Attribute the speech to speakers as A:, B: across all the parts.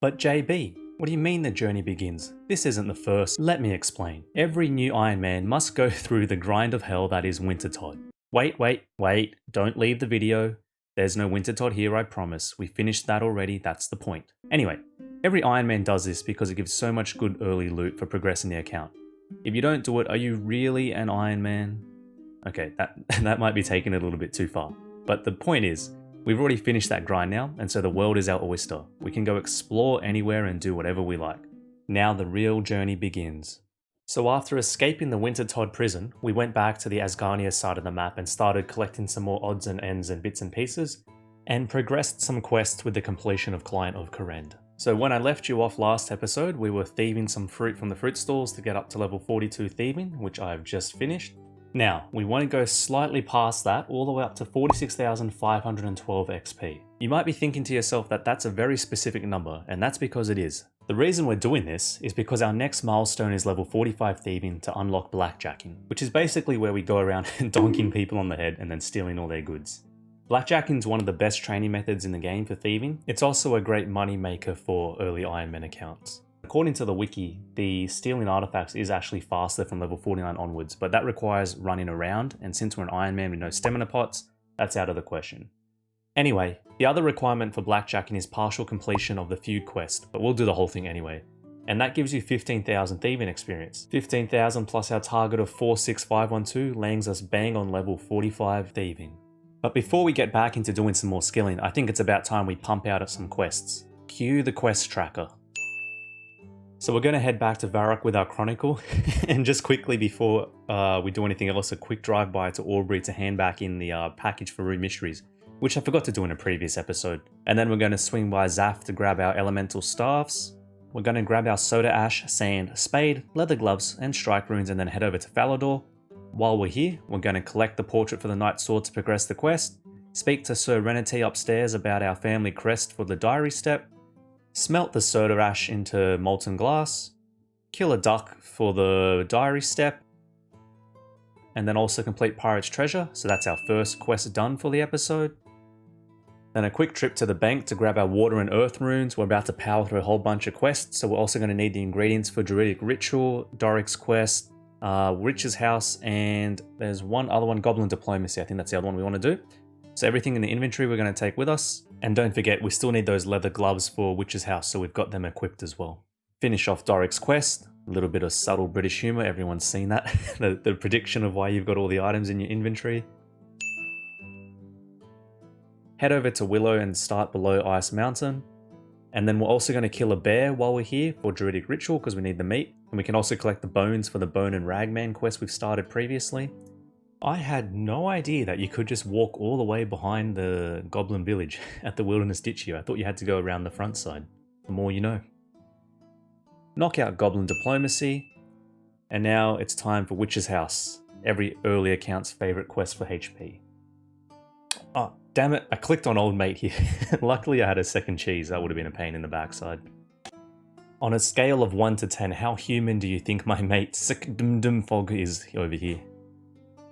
A: But JB, what do you mean the journey begins? This isn't the first. Let me explain. Every new Ironman must go through the grind of hell that is Wintertodt. Wait, don't leave the video. There's no Wintertodt here, I promise. We finished that already, that's the point. Anyway, every Ironman does this because it gives so much good early loot for progressing the account. If you don't do it, are you really an Ironman? Okay, that might be taken a little bit too far. But the point is, we've already finished that grind now, and so the world is our oyster. We can go explore anywhere and do whatever we like. Now the real journey begins. So after escaping the Wintertodt prison, we went back to the Asgarnia side of the map and started collecting some more odds and ends and bits and pieces, and progressed some quests with the completion of Client of Korend. So when I left you off last episode, we were thieving some fruit from the fruit stalls to get up to level 42 thieving, which I've just finished. Now, we want to go slightly past that, all the way up to 46,512 XP. You might be thinking to yourself that that's a very specific number, and that's because it is. The reason we're doing this is because our next milestone is level 45 thieving to unlock blackjacking, which is basically where we go around donking people on the head and then stealing all their goods. Blackjacking is one of the best training methods in the game for thieving. It's also a great money maker for early Ironman accounts. According to the wiki, the stealing artifacts is actually faster from level 49 onwards, but that requires running around, and since we're an Ironman with no stamina pots, that's out of the question. Anyway, the other requirement for blackjacking is partial completion of the feud quest, but we'll do the whole thing anyway. And that gives you 15,000 thieving experience. 15,000 plus our target of 46512 lands us bang on level 45 thieving. But before we get back into doing some more skilling, I think it's about time we pump out some quests. Cue the quest tracker. So we're going to head back to Varrock with our Chronicle, and just quickly before we do anything else, a quick drive-by to Aubrey to hand back in the package for Rune Mysteries, which I forgot to do in a previous episode. And then we're going to swing by Zaf to grab our elemental staffs. We're going to grab our soda ash, sand, spade, leather gloves, and strike runes, and then head over to Falador. While we're here, we're going to collect the portrait for the Night Sword to progress the quest, speak to Sir Renate upstairs about our family crest for the diary step, smelt the soda ash into molten glass, kill a duck for the diary step, and then also complete Pirate's Treasure, so that's our first quest done for the episode. Then a quick trip to the bank to grab our water and earth runes. We're about to power through a whole bunch of quests, so we're also going to need the ingredients for Druidic Ritual, Doric's Quest, Rich's House, and there's one other one, Goblin Diplomacy. I think that's the other one we want to do. So everything in the inventory we're going to take with us. And don't forget, we still need those leather gloves for Witch's House, so we've got them equipped as well. Finish off Doric's Quest. A little bit of subtle British humour, everyone's seen that. the prediction of why you've got all the items in your inventory. Head over to Willow and start below Ice Mountain. And then we're also going to kill a bear while we're here for Druidic Ritual because we need the meat. And we can also collect the bones for the Bone and Ragman quest we've started previously. I had no idea that you could just walk all the way behind the Goblin Village at the Wilderness Ditch here. I thought you had to go around the front side. The more you know. Knock out Goblin Diplomacy. And now it's time for Witch's House. Every early account's favourite quest for HP. Oh, damn it. I clicked on Old Mate here. Luckily I had a second cheese. That would have been a pain in the backside. On a scale of 1 to 10, how human do you think my mate Sick Dum Dum Fog is over here?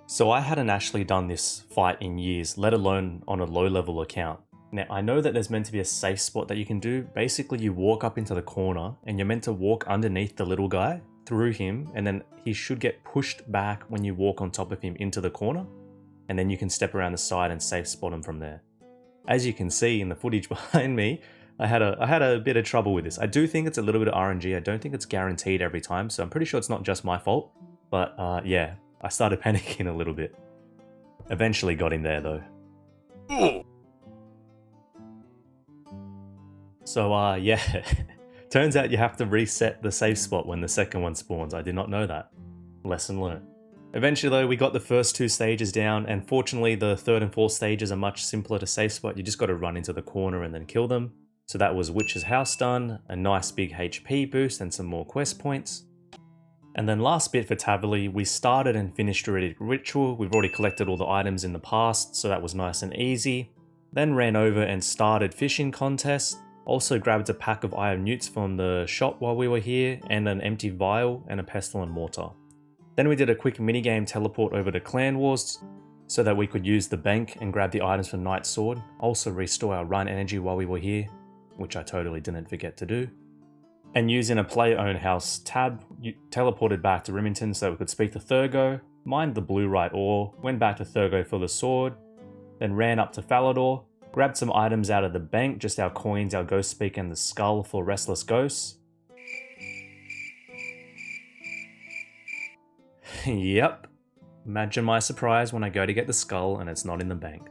A: So I hadn't actually done this fight in years, let alone on a low level account. Now I know that there's meant to be a safe spot that you can do. Basically you walk up into the corner and you're meant to walk underneath the little guy, through him, and then he should get pushed back when you walk on top of him into the corner. And then you can step around the side and safe spot him from there. As you can see in the footage behind me, I had a bit of trouble with this. I do think it's a little bit of RNG. I don't think it's guaranteed every time, so I'm pretty sure it's not just my fault. But yeah. I started panicking a little bit. Eventually got him there though. So yeah, turns out you have to reset the safe spot when the second one spawns. I did not know that. Lesson learned. Eventually though, we got the first 2 stages down, and fortunately the 3rd and 4th stages are much simpler to safe spot. You just got to run into the corner and then kill them. So that was Witch's House done, a nice big HP boost and some more quest points. And then last bit for Taverley, we started and finished Druidic Ritual. We've already collected all the items in the past, so that was nice and easy. Then ran over and started fishing contest. Also grabbed a pack of iron newts from the shop while we were here, and an empty vial and a pestle and mortar. Then we did a quick minigame teleport over to Clan Wars, so that we could use the bank and grab the items for Night Sword. Also restore our run energy while we were here. which I totally didn't forget to do. And using a player-owned house tab, you teleported back to Rimington so we could speak to Thurgo, mined the blue right ore, went back to Thurgo for the sword, then ran up to Falador, grabbed some items out of the bank, just our coins, our ghost speak, and the skull for restless ghosts. Yep. Imagine my surprise when I go to get the skull and it's not in the bank.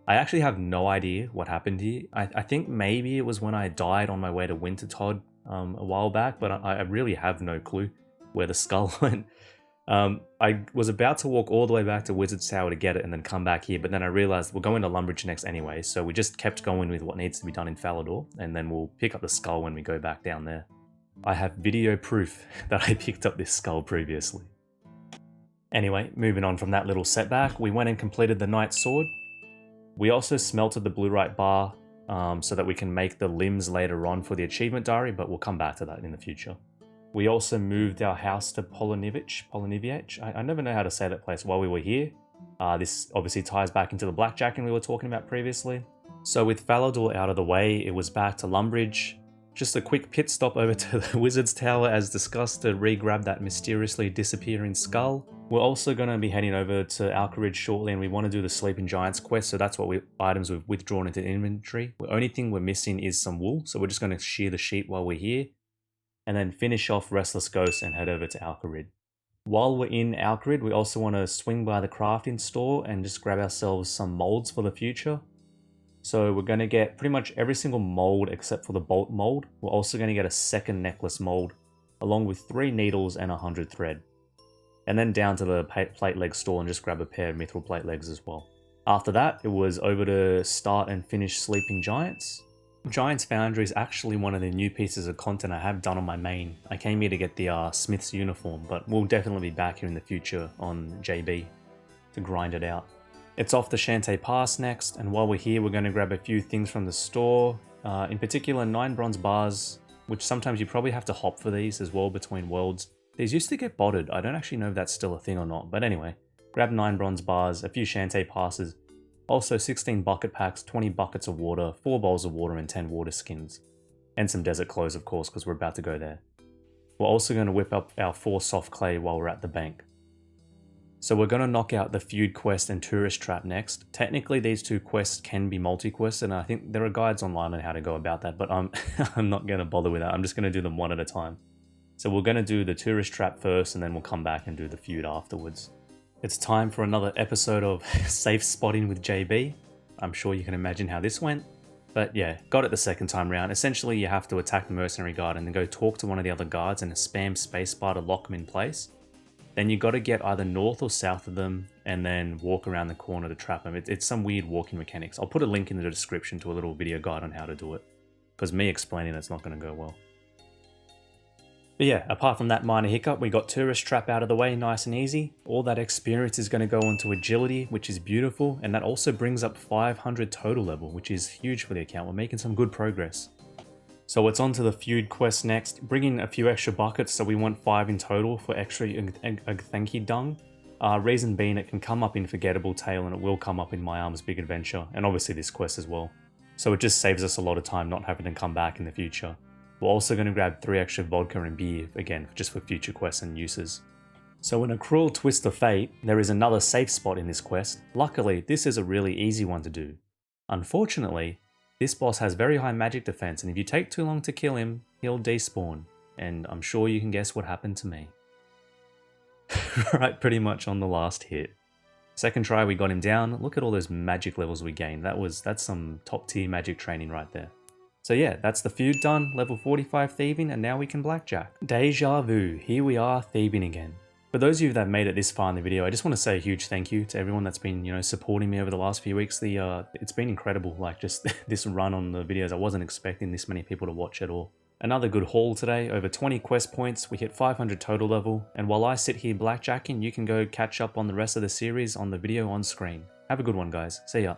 A: I actually have no idea what happened here. I think maybe it was when I died on my way to Wintertodt a while back, but I really have no clue where the skull went. I was about to walk all the way back to Wizard's Tower to get it and then come back here, but then I realized we're going to Lumbridge next anyway, so we just kept going with what needs to be done in Falador, and then we'll pick up the skull when we go back down there. I have video proof that I picked up this skull previously. Anyway, moving on from that little setback, we went and completed the Knight's Sword. We also smelted the blue-right bar so that we can make the limbs later on for the achievement diary, but we'll come back to that in the future. We also moved our house to Polonivich. I never know how to say that place while we were here. This obviously ties back into the blackjacking we were talking about previously. So with Falador out of the way, it was back to Lumbridge. Just a quick pit stop over to the Wizard's Tower as discussed to re-grab that mysteriously disappearing skull. We're also going to be heading over to Alcaridge shortly, and we want to do the Sleeping Giants quest, so that's what items we've withdrawn into inventory. The only thing we're missing is some wool, so we're just going to shear the sheep while we're here, and then finish off Restless Ghost and head over to Alcarid. While we're in Alcarid, we also want to swing by the crafting store and just grab ourselves some molds for the future. So we're going to get pretty much every single mold except for the bolt mold. We're also going to get a second necklace mold, along with 3 needles and 100 thread. And then down to the plate leg store and just grab a pair of mithril plate legs as well. After that, it was over to start and finish Sleeping Giants. Giants Foundry is actually one of the new pieces of content I have done on my main. I came here to get the Smith's uniform, but we'll definitely be back here in the future on JB to grind it out. It's off the Shantae Pass next, and while we're here, we're going to grab a few things from the store. In particular, 9 bronze bars, which sometimes you probably have to hop for these as well between worlds. These used to get botted. I don't actually know if that's still a thing or not, but anyway, grab 9 bronze bars, a few Shantae passes, also 16 bucket packs, 20 buckets of water, 4 bowls of water, and 10 water skins. And some desert clothes, of course, because we're about to go there. We're also going to whip up our 4 soft clay while we're at the bank. So we're going to knock out the Feud quest and Tourist Trap next. Technically, these 2 quests can be multi-quests, and I think there are guides online on how to go about that, but I'm not going to bother with that. I'm just going to do them one at a time. So we're going to do the Tourist Trap first, and then we'll come back and do the Feud afterwards. It's time for another episode of Safe Spotting with JB. I'm sure you can imagine how this went. But yeah, got it the second time round. Essentially, you have to attack the mercenary guard and then go talk to one of the other guards and spam spacebar to lock them in place. Then you got to get either north or south of them and then walk around the corner to trap them. It's some weird walking mechanics. I'll put a link in the description to a little video guide on how to do it, because me explaining it's not going to go well. But yeah, apart from that minor hiccup, we got Tourist Trap out of the way nice and easy. All that experience is going to go into agility, which is beautiful, and that also brings up 500 total level, which is huge for the account. We're making some good progress. So it's on to the Feud quest next, bringing a few extra buckets, so we want 5 in total for extra Agthanki dung. Reason being it can come up in Forgettable Tale and it will come up in My Arm's Big Adventure, and obviously this quest as well. So it just saves us a lot of time not having to come back in the future. We're also going to grab 3 extra vodka and beer, again, just for future quests and uses. So in a cruel twist of fate, there is another safe spot in this quest. Luckily, this is a really easy one to do. Unfortunately, this boss has very high magic defense, and if you take too long to kill him, he'll despawn. And I'm sure you can guess what happened to me. Right, pretty much on the last hit. Second try, we got him down. Look at all those magic levels we gained. That's some top tier magic training right there. So yeah, that's the Feud done, level 45 thieving, and now we can blackjack. Deja vu, here we are thieving again. For those of you that made it this far in the video, I just want to say a huge thank you to everyone that's been, supporting me over the last few weeks. It's been incredible, like just this run on the videos. I wasn't expecting this many people to watch at all. Another good haul today, over 20 quest points, we hit 500 total level, and while I sit here blackjacking, you can go catch up on the rest of the series on the video on screen. Have a good one, guys. See ya.